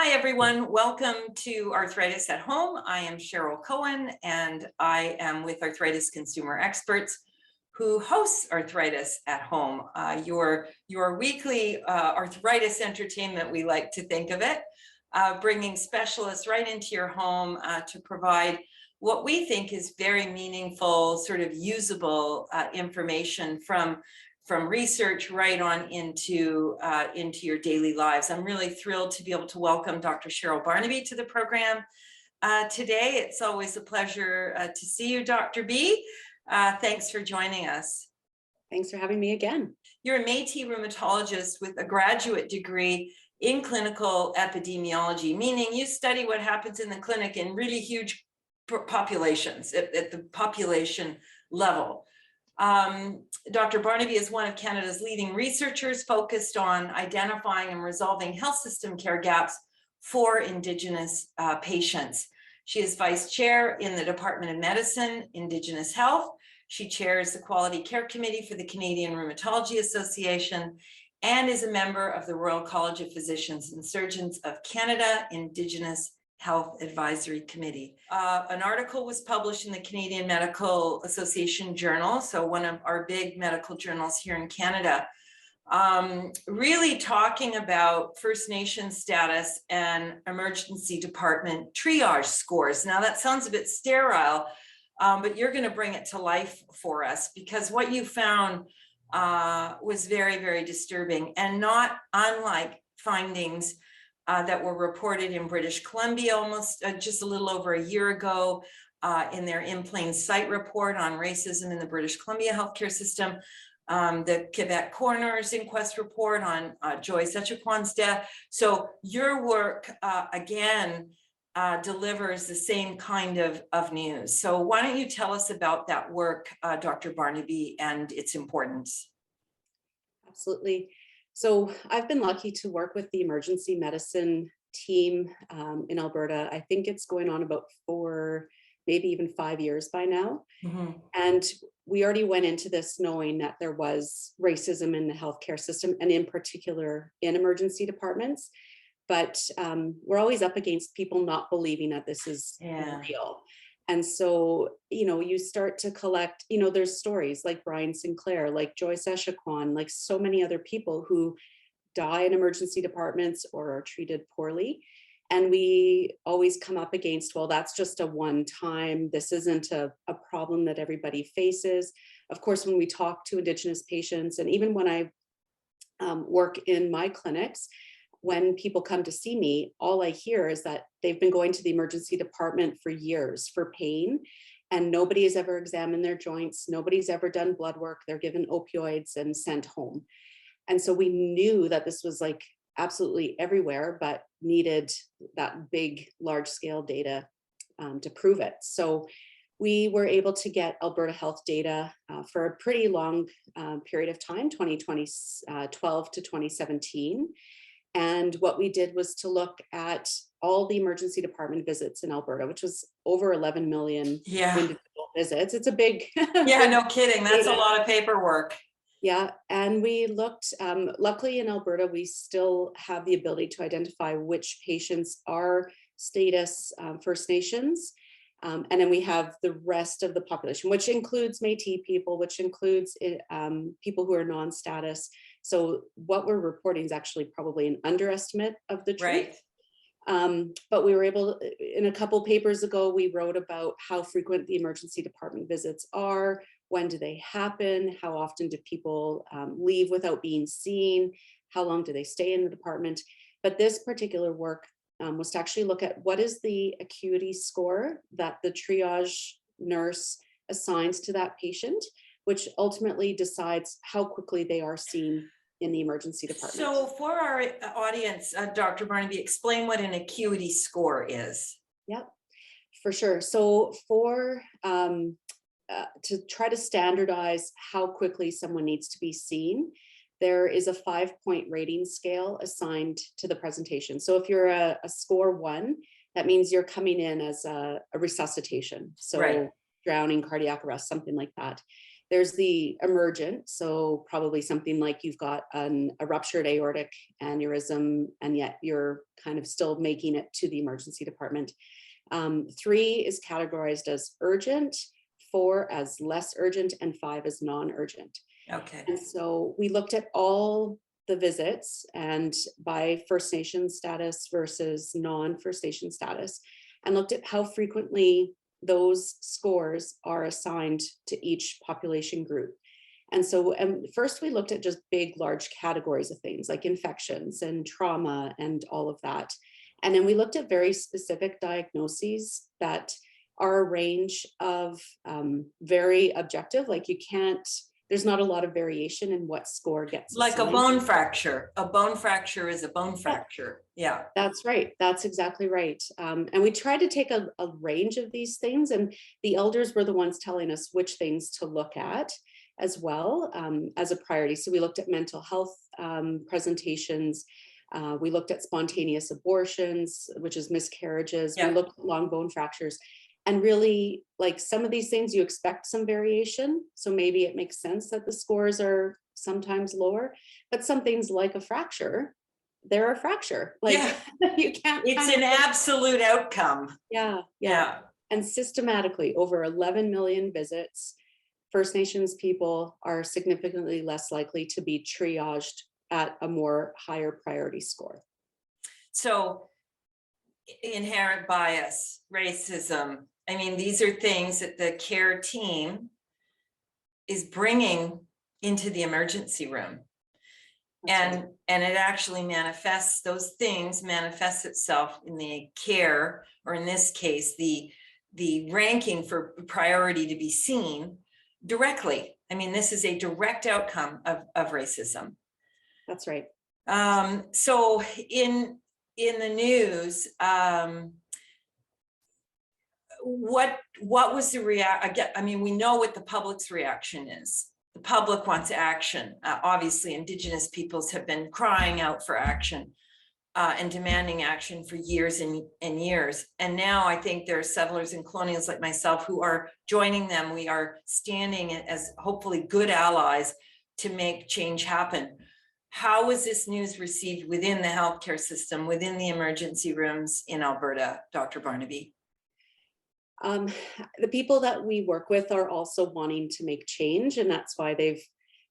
Hi, everyone. Welcome to Arthritis at Home. I am Cheryl Cohen, and I am with Arthritis Consumer Experts, who hosts Arthritis at Home, your weekly arthritis entertainment, we like to think of it, bringing specialists right into your home to provide what we think is very meaningful, sort of usable information from research right on into your daily lives. I'm really thrilled to be able to welcome Dr. Cheryl Barnabe to the program today. It's always a pleasure to see you, Dr. B. Thanks for joining us. Thanks for having me again. You're a Métis rheumatologist with a graduate degree in clinical epidemiology, meaning you study what happens in the clinic in really huge populations at the population level. Dr. Barnabe is one of Canada's leading researchers focused on identifying and resolving health system care gaps for Indigenous patients. She is vice chair in the Department of Medicine, Indigenous Health. She chairs the Quality Care Committee for the Canadian Rheumatology Association and is a member of the Royal College of Physicians and Surgeons of Canada Indigenous Health Advisory Committee. An article was published in the Canadian Medical Association Journal, so one of our big medical journals here in Canada, really talking about First Nations status and emergency department triage scores. Now that sounds a bit sterile, but you're going to bring it to life for us, because what you found was very, very disturbing, and not unlike findings that were reported in British Columbia almost just a little over a year ago in their In Plain Sight report on racism in the British Columbia healthcare system, the Quebec Coroner's Inquest report on Joyce Echaquan's death. So your work, again, delivers the same kind of news. So why don't you tell us about that work, Dr. Barnabe, and its importance? Absolutely. So I've been lucky to work with the emergency medicine team in Alberta. I think it's going on about 4, maybe even 5 years by now. Mm-hmm. And we already went into this knowing that there was racism in the healthcare system, and in particular in emergency departments. But we're always up against people not believing that this is real. And so, you start to collect, there's stories like Brian Sinclair, like Joyce Echaquan, like so many other people who die in emergency departments or are treated poorly. And we always come up against, well, that's just a one-time, this isn't a problem that everybody faces. Of course, when we talk to Indigenous patients, and even when I work in my clinics, when people come to see me, all I hear is that they've been going to the emergency department for years for pain, and nobody has ever examined their joints. Nobody's ever done blood work. They're given opioids and sent home. And so we knew that this was like absolutely everywhere, but needed that big, large scale data to prove it. So we were able to get Alberta Health data for a pretty long period of time, 2012 to 2017. And what we did was to look at all the emergency department visits in Alberta, which was over 11 million individual visits. It's a big... Yeah, no kidding. That's a lot of paperwork. Yeah, and we looked, luckily in Alberta, we still have the ability to identify which patients are status First Nations. And then we have the rest of the population, which includes Métis people, which includes people who are non-status. So what we're reporting is actually probably an underestimate of the truth. Right. But we were able, in a couple papers ago, we wrote about how frequent the emergency department visits are, when do they happen, how often do people leave without being seen, how long do they stay in the department. But this particular work was to actually look at what is the acuity score that the triage nurse assigns to that patient, which ultimately decides how quickly they are seen in the emergency department. So for our audience, Dr. Barnabe, explain what an acuity score is. Yep, for sure. So for to try to standardize how quickly someone needs to be seen, there is a 5-point rating scale assigned to the presentation. So if you're a score 1, that means you're coming in as a resuscitation. So drowning, cardiac arrest, something like that. There's the emergent, so probably something like you've got a ruptured aortic aneurysm, and yet you're kind of still making it to the emergency department. 3 is categorized as urgent, 4 as less urgent, and 5 as non-urgent. Okay. And so we looked at all the visits and by First Nation status versus non-First Nation status, and looked at how frequently those scores are assigned to each population group. And so first we looked at just big, large categories of things like infections and trauma and all of that. And then we looked at very specific diagnoses that are a range of very objective, like you can't, there's not a lot of variation in what score gets Like assigned. a bone fracture. A bone fracture is a bone fracture. Yeah. That's right. That's exactly right. And we tried to take a range of these things, and the elders were the ones telling us which things to look at as well as a priority. So we looked at mental health presentations. We looked at spontaneous abortions, which is miscarriages. Yeah. We looked at long bone fractures. And really, like some of these things, you expect some variation. So maybe it makes sense that the scores are sometimes lower, but some things like a fracture, they're a fracture. Like you can't. It's an absolute outcome. Yeah. And systematically, over 11 million visits, First Nations people are significantly less likely to be triaged at a more higher priority score. So inherent bias, racism, I mean, these are things that the care team is bringing into the emergency room. And it actually manifests, those things manifests itself in the care, or in this case, the ranking for priority to be seen directly. I mean, this is a direct outcome of racism. That's right. So in the news, what was the reaction? I mean, we know what the public's reaction is. The public wants action. Obviously, Indigenous peoples have been crying out for action and demanding action for years and years. And now I think there are settlers and colonials like myself who are joining them. We are standing as hopefully good allies to make change happen. How was this news received within the healthcare system, within the emergency rooms in Alberta, Dr. Barnabe? The people that we work with are also wanting to make change, and that's why they've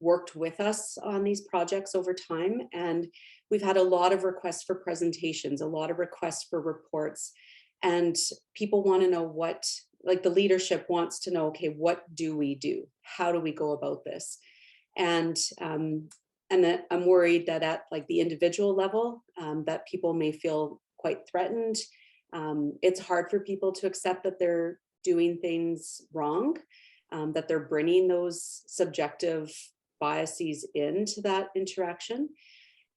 worked with us on these projects over time. And we've had a lot of requests for presentations, a lot of requests for reports, and people want to know what, like the leadership wants to know, okay, what do we do? How do we go about this? And that I'm worried that at like the individual level, that people may feel quite threatened. It's hard for people to accept that they're doing things wrong, that they're bringing those subjective biases into that interaction.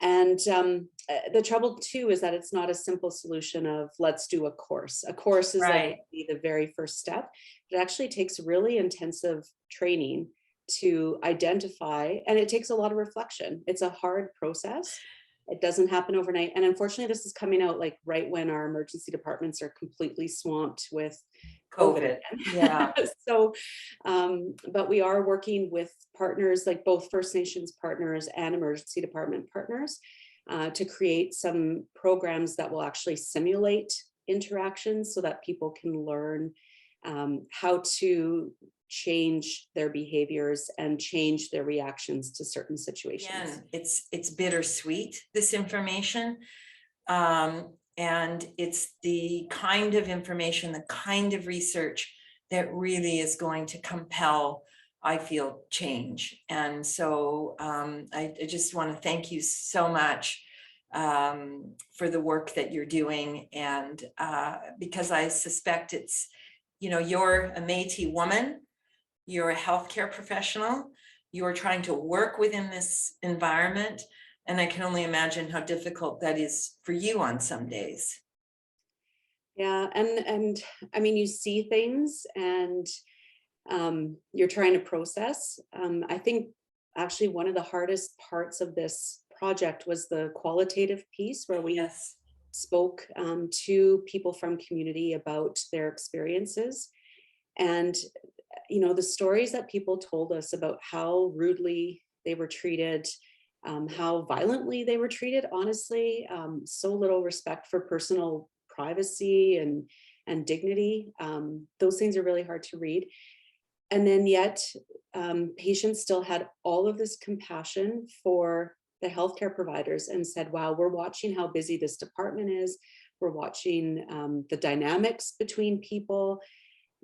And the trouble too is that it's not a simple solution of let's do a course. A course is Right. like the very first step. It actually takes really intensive training to identify, and it takes a lot of reflection. It's a hard process. It doesn't happen overnight. And unfortunately, this is coming out like right when our emergency departments are completely swamped with COVID. Yeah. So, but we are working with partners like both First Nations partners and emergency department partners to create some programs that will actually simulate interactions so that people can learn how to change their behaviors and change their reactions to certain situations. Again, it's bittersweet, this information. And it's the kind of information, the kind of research that really is going to compel, I feel, change. And so I just want to thank you so much for the work that you're doing. And because I suspect it's, you know, you're a Métis woman, you're a healthcare professional, you're trying to work within this environment. And I can only imagine how difficult that is for you on some days. Yeah, and I mean, you see things and you're trying to process. I think actually one of the hardest parts of this project was the qualitative piece where we spoke to people from community about their experiences. And the stories that people told us about how rudely they were treated, how violently they were treated, honestly, so little respect for personal privacy and dignity. Those things are really hard to read. And then yet, patients still had all of this compassion for the healthcare providers and said, wow, we're watching how busy this department is. We're watching the dynamics between people.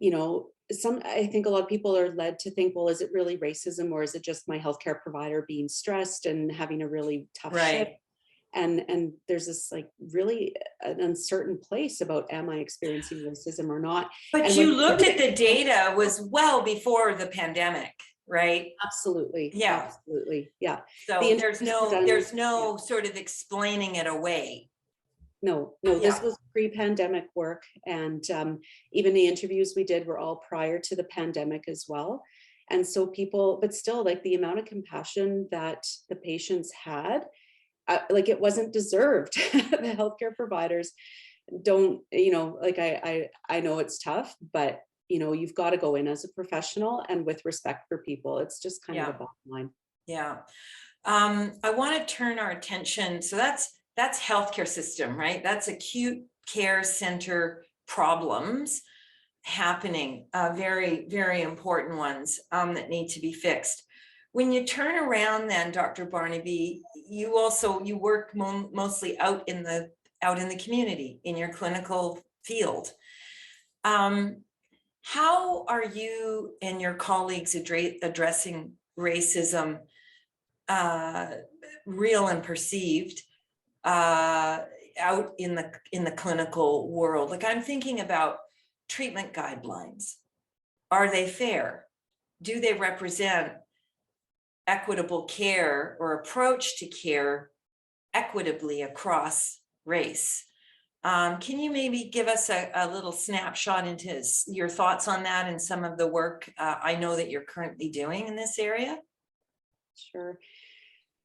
I think a lot of people are led to think, well, is it really racism, or is it just my healthcare provider being stressed and having a really tough shift? And there's this like really an uncertain place about, am I experiencing racism or not? But and you looked at the data was well before the pandemic, right? Absolutely. Yeah. Absolutely. Yeah. So there's no sort of explaining it away. No, this was pre-pandemic work. And even the interviews we did were all prior to the pandemic as well. And so people, but still, like, the amount of compassion that the patients had, like, it wasn't deserved. The healthcare providers don't, I know it's tough, but you've got to go in as a professional and with respect for people. It's just kind of the bottom line. Yeah. I want to turn our attention. So that's healthcare system, right? That's acute care center problems happening, very, very important ones that need to be fixed. When you turn around then, Dr. Barnabe, you work mostly out in the community in your clinical field. How are you and your colleagues addressing racism, real and perceived, out in the clinical world? Like, I'm thinking about treatment guidelines. Are they fair? Do they represent equitable care or approach to care equitably across race? Can you maybe give us a little snapshot into your thoughts on that and some of the work I know that you're currently doing in this area? Sure.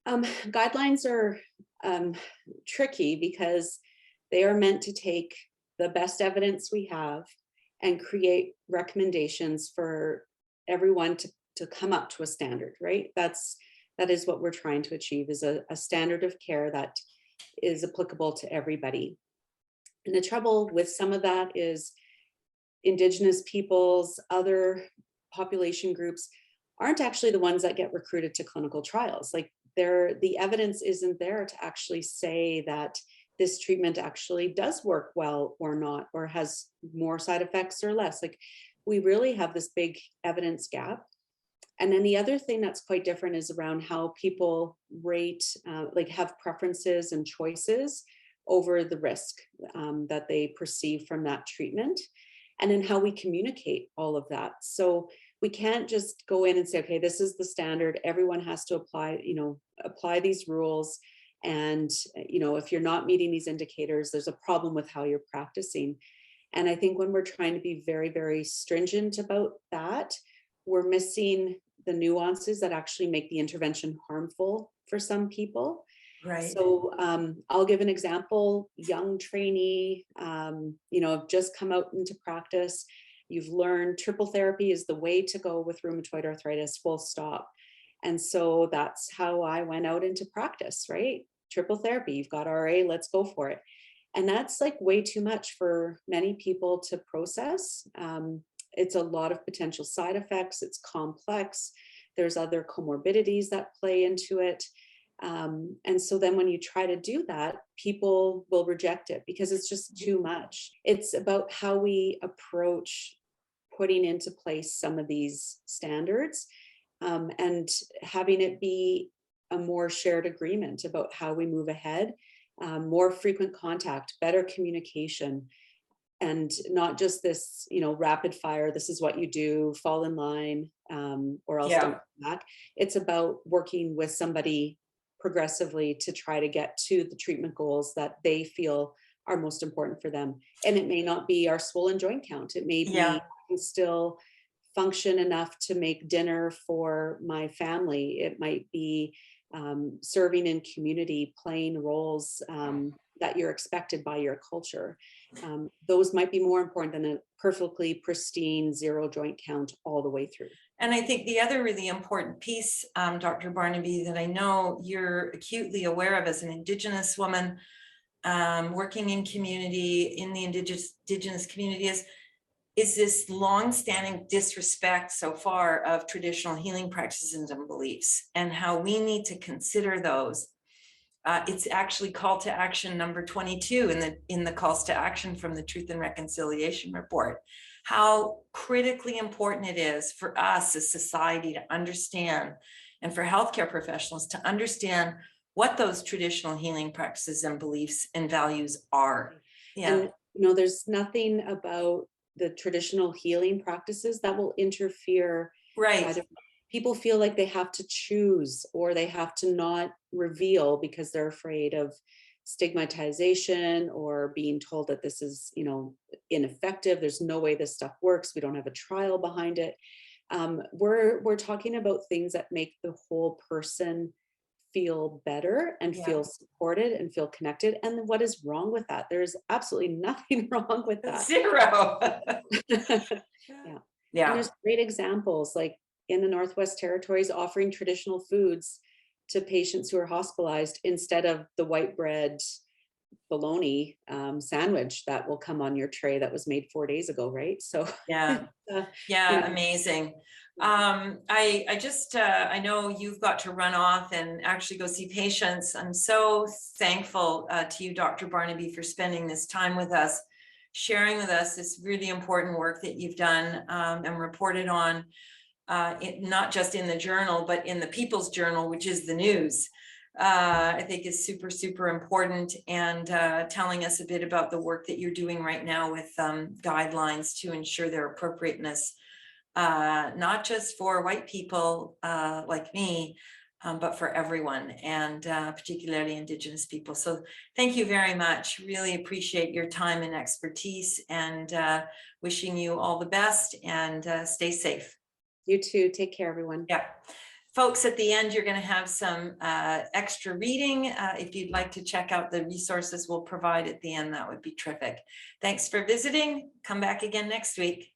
Guidelines are tricky because they are meant to take the best evidence we have and create recommendations for everyone to come up to a standard, right? That is what we're trying to achieve, is a standard of care that is applicable to everybody. And the trouble with some of that is Indigenous peoples, other population groups aren't actually the ones that get recruited to clinical trials. Like, the evidence isn't there to actually say that this treatment actually does work well or not, or has more side effects or less. Like, we really have this big evidence gap. And then the other thing that's quite different is around how people rate, have preferences and choices over the risk that they perceive from that treatment, and then how we communicate all of that. So we can't just go in and say, okay, this is the standard, everyone has to apply these rules. And, if you're not meeting these indicators, there's a problem with how you're practicing. And I think when we're trying to be very, very stringent about that, we're missing the nuances that actually make the intervention harmful for some people. Right. So I'll give an example. Young trainee, just come out into practice. You've learned triple therapy is the way to go with rheumatoid arthritis, full stop. And so that's how I went out into practice, right? Triple therapy, you've got RA, let's go for it. And that's like way too much for many people to process. It's a lot of potential side effects. It's complex. There's other comorbidities that play into it. And so then when you try to do that, people will reject it because it's just too much. It's about how we approach putting into place some of these standards, and having it be a more shared agreement about how we move ahead, more frequent contact, better communication, and not just this, rapid fire, this is what you do, fall in line, or else don't come back. It's about working with somebody progressively to try to get to the treatment goals that they feel are most important for them. And it may not be our swollen joint count. It may be still function enough to make dinner for my family. It might be serving in community, playing roles that you're expected by your culture. Those might be more important than a perfectly pristine 0 joint count all the way through. And I think the other really important piece, Dr. Barnabe, that I know you're acutely aware of as an Indigenous woman working in community, in the Indigenous community, is this long-standing disrespect so far of traditional healing practices and beliefs, and how we need to consider those. It's actually call to action number 22 in the calls to action from the Truth and Reconciliation Report. How critically important it is for us as society to understand, and for healthcare professionals to understand what those traditional healing practices and beliefs and values are. Yeah. And there's nothing about the traditional healing practices that will interfere. Right. People feel like they have to choose, or they have to not reveal because they're afraid of stigmatization or being told that this is, ineffective. There's no way this stuff works. We don't have a trial behind it. We're talking about things that make the whole person feel better and feel supported and feel connected. And what is wrong with that? There's absolutely nothing wrong with that. Zero. Yeah. And there's great examples, like in the Northwest Territories, offering traditional foods to patients who are hospitalized instead of the white bread bologna sandwich that will come on your tray that was made 4 days ago, right? So amazing. I know you've got to run off and actually go see patients. I'm so thankful to you, Dr. Barnabe, for spending this time with us, sharing with us this really important work that you've done and reported on, not just in the journal, but in the People's Journal, which is the news. I think is super, super important, and telling us a bit about the work that you're doing right now with guidelines to ensure their appropriateness, not just for white people like me, but for everyone, and particularly Indigenous people. So thank you very much. Really appreciate your time and expertise, and wishing you all the best, and stay safe. You too. Take care, everyone. Yeah. Folks, at the end, you're going to have some extra reading. If you'd like to check out the resources we'll provide at the end, that would be terrific. Thanks for visiting. Come back again next week.